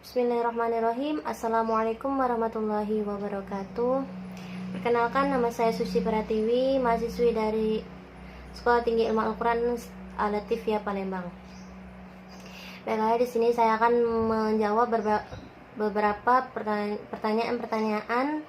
Bismillahirrahmanirrahim. Assalamualaikum warahmatullahi wabarakatuh. Perkenalkan, nama saya Susi Pratiwi, mahasiswi dari Sekolah Tinggi Ilmu Al-Quran Al-Latifiyah Palembang. Baiklah, di sini saya akan menjawab beberapa pertanyaan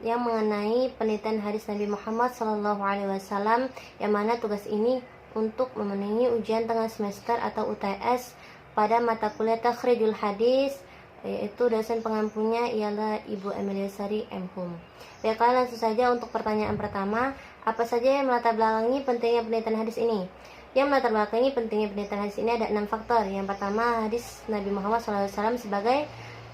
yang mengenai penelitian hadis Nabi Muhammad SAW, yang mana tugas ini untuk memenuhi ujian tengah semester atau UTS pada mata kuliah Takhrijul Hadis, yaitu dosen pengampunya ialah Ibu Emilia Sari M.Hum. Baiklah, langsung saja untuk pertanyaan pertama. Apa saja yang melatar belakangi pentingnya penelitian hadis ini? Yang melatar belakangi pentingnya penelitian hadis ini ada 6 faktor. Yang pertama, hadis Nabi Muhammad SAW sebagai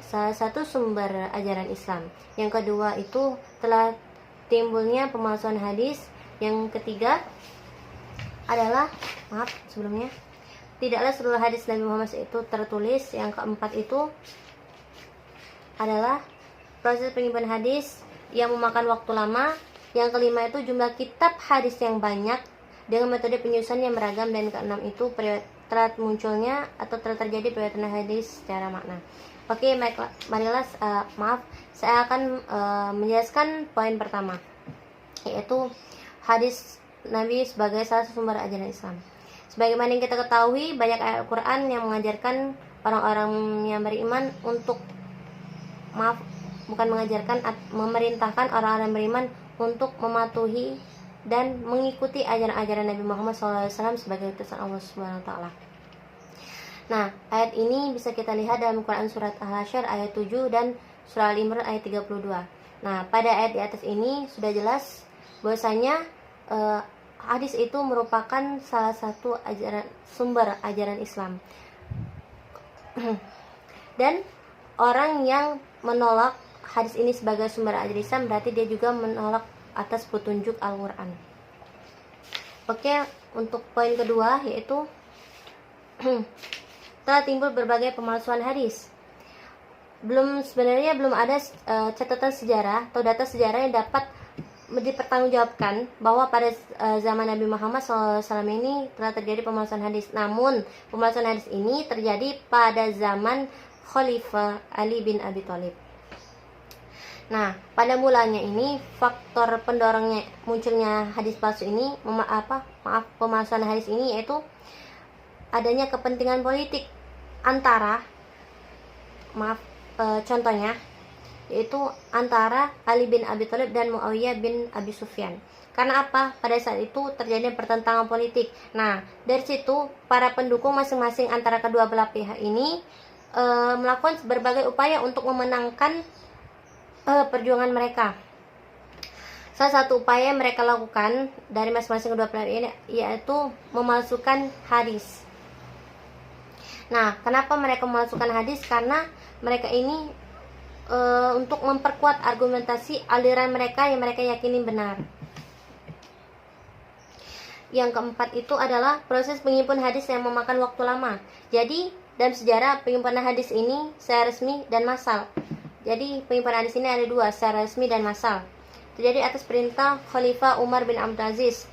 salah satu sumber ajaran Islam. Yang kedua, itu telah timbulnya pemalsuan hadis. Yang ketiga adalah, tidaklah seluruh hadis Nabi Muhammad itu tertulis. Yang keempat itu adalah proses penyimpanan hadis yang memakan waktu lama. Yang kelima itu jumlah kitab hadis yang banyak dengan metode penyusunan yang beragam. Dan keenam itu telah munculnya atau telah terjadi periwayatan hadis secara makna. Oke, marilah saya akan menjelaskan poin pertama, yaitu hadis Nabi sebagai salah satu sumber ajaran Islam. Sebagaimana yang kita ketahui, banyak ayat Al-Quran yang mengajarkan orang-orang yang beriman untuk memerintahkan orang-orang beriman untuk mematuhi dan mengikuti ajaran-ajaran Nabi Muhammad SAW sebagai utusan Allah Subhanahu wa Ta'ala. Nah, ayat ini bisa kita lihat dalam Quran surat Al-Hasyr ayat 7 dan surah Al-Imran ayat 32. Nah, pada ayat di atas ini sudah jelas bahwasanya hadis itu merupakan salah satu sumber ajaran Islam. Dan orang yang menolak hadis ini sebagai sumber ajaran Islam berarti dia juga menolak atas petunjuk Al-Quran. Oke, untuk poin kedua, yaitu telah timbul berbagai pemalsuan hadis. Sebenarnya belum ada catatan sejarah atau data sejarah yang dapat dipertanggungjawabkan bahwa pada zaman Nabi Muhammad SAW ini telah terjadi pemalsuan hadis. Namun pemalsuan hadis ini terjadi pada zaman Khalifah Ali bin Abi Thalib. Nah, pada mulanya ini faktor pendorongnya munculnya hadis palsu ini, pemalsuan hadis ini, yaitu adanya kepentingan politik antara contohnya yaitu antara Ali bin Abi Thalib dan Muawiyah bin Abi Sufyan. Karena apa? Pada saat itu terjadi pertentangan politik. Nah, dari situ para pendukung masing-masing antara kedua belah pihak ini melakukan berbagai upaya untuk memenangkan perjuangan mereka. Salah satu upaya yang mereka lakukan dari masing-masing kedua belah ini yaitu memalsukan hadis. Nah, kenapa mereka memalsukan hadis? Karena mereka ini untuk memperkuat argumentasi aliran mereka yang mereka yakini benar. Yang keempat itu adalah proses penyimpanan hadis yang memakan waktu lama. Jadi dalam sejarah penyimpanan hadis ini secara resmi dan massal. Jadi penyimpanan hadis ini ada dua, secara resmi dan massal. Terjadi atas perintah Khalifah Umar bin Abdul Aziz.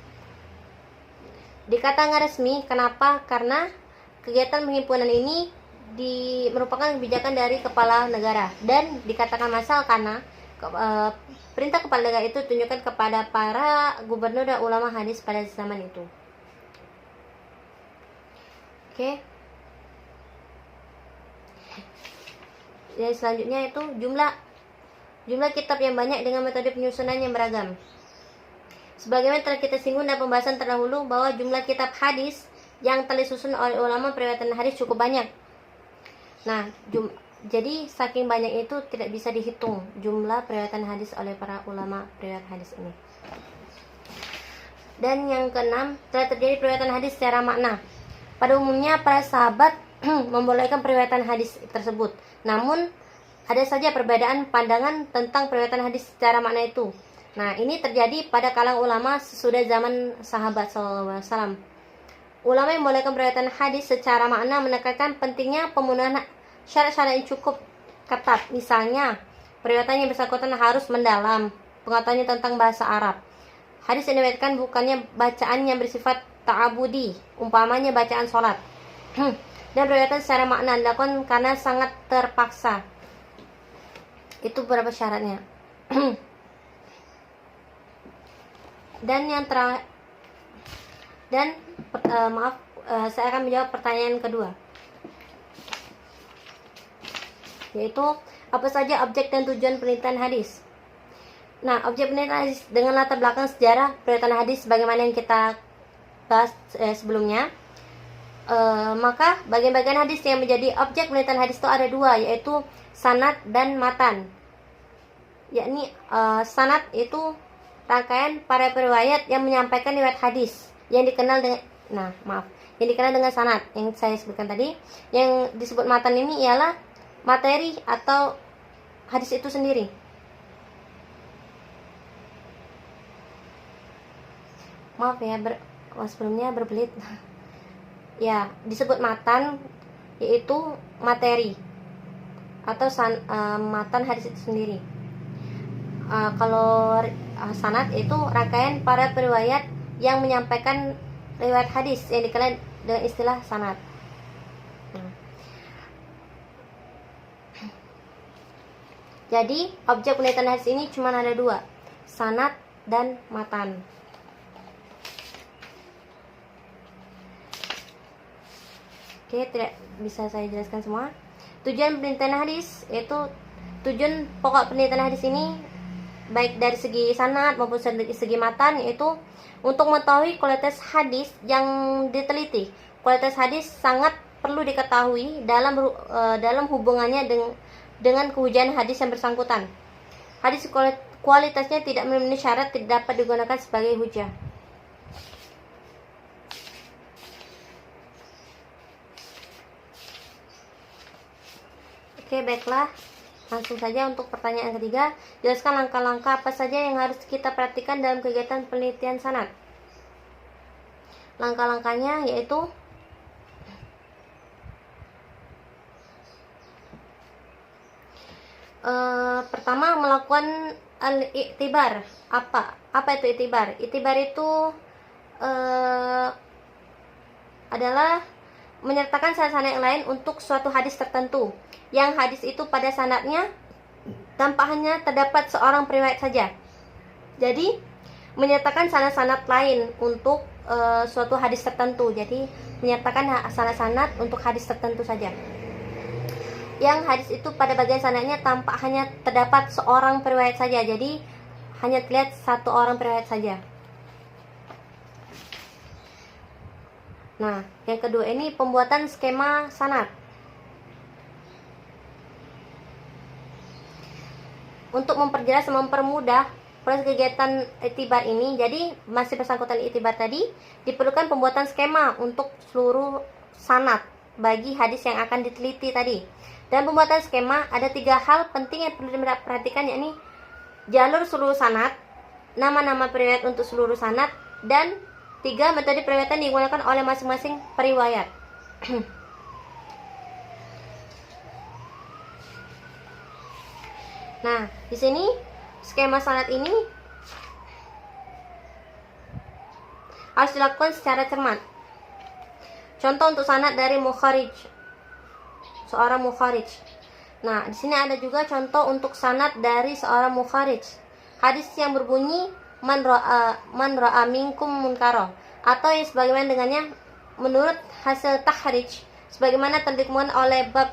Dikatakan resmi, kenapa? Karena kegiatan penghimpunan ini merupakan kebijakan dari kepala negara, dan dikatakan massal karena perintah kepala negara itu ditunjukkan kepada para gubernur dan ulama hadis pada zaman itu. Oke. Dan selanjutnya itu jumlah kitab yang banyak dengan metode penyusunan yang beragam. Sebagaimana telah kita singgung dalam pembahasan terdahulu bahwa jumlah kitab hadis yang telah disusun oleh ulama periwayatan hadis cukup banyak. Nah, jadi saking banyak itu tidak bisa dihitung jumlah periwayatan hadis oleh para ulama periwayat hadis ini. Dan yang keenam, telah terjadi periwayatan hadis secara makna. Pada umumnya para sahabat membolehkan periwayatan hadis tersebut. Namun ada saja perbedaan pandangan tentang periwayatan hadis secara makna itu. Nah, ini terjadi pada kalangan ulama sesudah zaman sahabat SAW. Ulama yang membolehkan periwayatan hadis secara makna menekankan pentingnya pemenuhan syarat-syarat yang cukup ketat. Misalnya, periwayatan yang bersangkutan harus mendalam, pengetahuannya tentang bahasa Arab. Hadis yang diriwayatkan bukannya bacaan yang bersifat ta'abudi, umpamanya bacaan sholat. dan periwayatan secara makna dilakukan karena sangat terpaksa. Itu beberapa syaratnya. Dan yang terakhir, saya akan menjawab pertanyaan kedua, yaitu apa saja objek dan tujuan penelitian hadis. Nah, objek penelitian hadis dengan latar belakang sejarah penelitian hadis sebagaimana yang kita bahas sebelumnya. Maka bagian-bagian hadis yang menjadi objek penelitian hadis itu ada dua, yaitu sanad dan matan. Yakni sanad itu rangkaian para periwayat yang menyampaikan riwayat hadis yang dikenal dengan yang dikenal dengan sanad yang saya sebutkan tadi. Yang disebut matan ini ialah materi atau hadis itu sendiri. Maaf ya, sebelumnya berbelit. Ya, disebut matan yaitu materi atau matan hadis itu sendiri. Kalau sanad itu rangkaian para periwayat yang menyampaikan riwayat hadis yang dikenal dengan istilah sanad. Jadi objek penelitian hadis ini cuma ada dua, sanad dan matan. Oke, tidak bisa saya jelaskan semua. Tujuan penelitian hadis yaitu tujuan pokok penelitian hadis ini baik dari segi sanad maupun dari segi matan, yaitu untuk mengetahui kualitas hadis yang diteliti. Kualitas hadis sangat perlu diketahui dalam hubungannya dengan kehujanan hadis yang bersangkutan. Hadis kualitasnya tidak memenuhi syarat tidak dapat digunakan sebagai hujah. Oke, baiklah. Langsung saja untuk pertanyaan ketiga, jelaskan langkah-langkah apa saja yang harus kita perhatikan dalam kegiatan penelitian sanad. Langkah-langkahnya yaitu pertama, melakukan al-i'tibar. Apa itu i'tibar? I'tibar itu adalah menyertakan sanad yang lain untuk suatu hadis tertentu, yang hadis itu pada sanadnya tanpa hanya terdapat seorang periwayat saja. Jadi menyertakan sanad-sanad lain untuk suatu hadis tertentu. Jadi menyertakan sanad-sanad untuk hadis tertentu saja, yang hadis itu pada bagian sanadnya tampak hanya terdapat seorang periwayat saja. Jadi hanya terlihat satu orang periwayat saja. Nah, yang kedua ini pembuatan skema sanad. Untuk memperjelas dan mempermudah proses kegiatan i'tibar ini, jadi masih bersangkutan i'tibar tadi, diperlukan pembuatan skema untuk seluruh sanad bagi hadis yang akan diteliti tadi. Dan pembuatan skema ada 3 hal penting yang perlu diperhatikan, yakni jalur seluruh sanad, nama-nama periwayat untuk seluruh sanad, dan 3 metode periwayatan digunakan oleh masing-masing periwayat. Nah, di sini skema sanad ini harus dilakukan secara cermat. Contoh untuk sanad dari mukharij, seorang mukharij. Nah, di sini ada juga contoh untuk sanad dari seorang mukharij. Hadis yang berbunyi man ra'a minkum munkara, atau yang sebagaimana dengannya menurut hasil tahrij sebagaimana terdikumkan oleh bab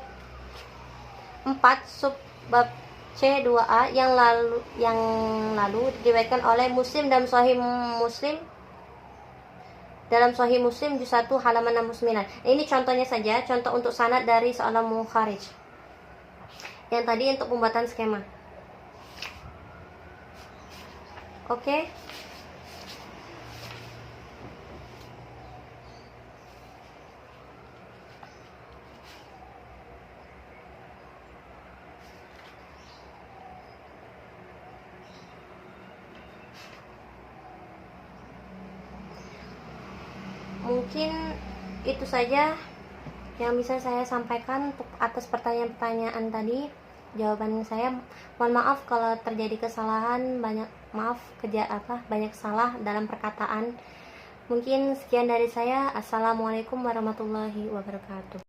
4 sub bab C2A yang lalu diriwayatkan oleh Muslim dalam Sahih Muslim juz 1 halaman 69. Ini contohnya saja, contoh untuk sanad dari seorang mukharij. Yang tadi untuk pembuatan skema. Oke. Mungkin itu saja yang bisa saya sampaikan untuk atas pertanyaan-pertanyaan tadi. Jawaban saya, mohon maaf kalau terjadi kesalahan, banyak salah dalam perkataan. Mungkin sekian dari saya. Assalamualaikum warahmatullahi wabarakatuh.